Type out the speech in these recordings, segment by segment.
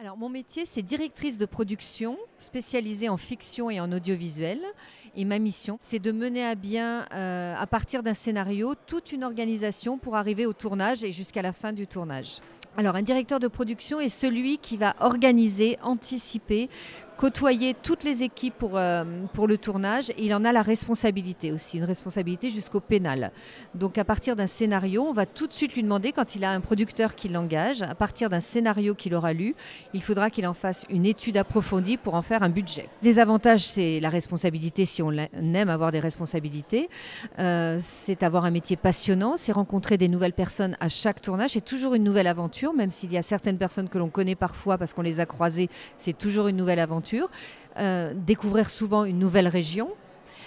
Alors, mon métier, c'est directrice de production spécialisée en fiction et en audiovisuel. Et ma mission, c'est de mener à bien, à partir d'un scénario, toute une organisation pour arriver au tournage et jusqu'à la fin du tournage. Alors, un directeur de production est celui qui va organiser, anticiper, côtoyer toutes les équipes pour le tournage. Et il en a la responsabilité aussi, une responsabilité jusqu'au pénal. Donc, à partir d'un scénario, on va tout de suite lui demander, quand il a un producteur qui l'engage, à partir d'un scénario qu'il aura lu, il faudra qu'il en fasse une étude approfondie pour en faire un budget. Les avantages, c'est la responsabilité, si on aime avoir des responsabilités. C'est avoir un métier passionnant, c'est rencontrer des nouvelles personnes à chaque tournage. C'est toujours une nouvelle aventure, même s'il y a certaines personnes que l'on connaît parfois parce qu'on les a croisées, c'est toujours une nouvelle aventure. Découvrir souvent une nouvelle région.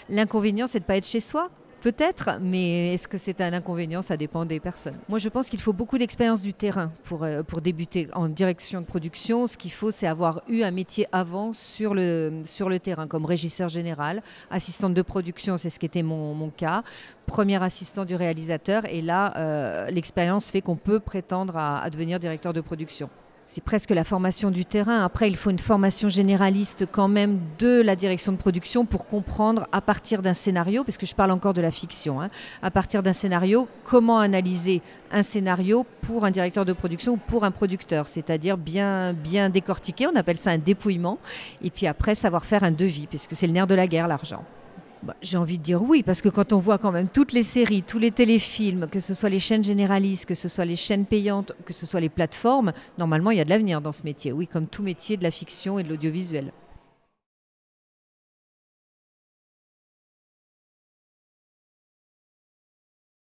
L'inconvénient, c'est de ne pas être chez soi. Peut-être, mais est-ce que c'est un inconvénient? Ça dépend des personnes. Moi, je pense qu'il faut beaucoup d'expérience du terrain pour débuter en direction de production. Ce qu'il faut, c'est avoir eu un métier avant sur le terrain, comme régisseur général, assistante de production, c'est ce qui était mon cas, premier assistant du réalisateur. Et là, l'expérience fait qu'on peut prétendre à devenir directeur de production. C'est presque la formation du terrain. Après, il faut une formation généraliste quand même de la direction de production pour comprendre à partir d'un scénario, parce que je parle encore de la fiction, à partir d'un scénario, comment analyser un scénario pour un directeur de production ou pour un producteur, c'est-à-dire bien décortiquer, on appelle ça un dépouillement, et puis après savoir faire un devis, puisque c'est le nerf de la guerre, l'argent. J'ai envie de dire oui, parce que quand on voit quand même toutes les séries, tous les téléfilms, que ce soit les chaînes généralistes, que ce soit les chaînes payantes, que ce soit les plateformes, normalement il y a de l'avenir dans ce métier, oui, comme tout métier de la fiction et de l'audiovisuel.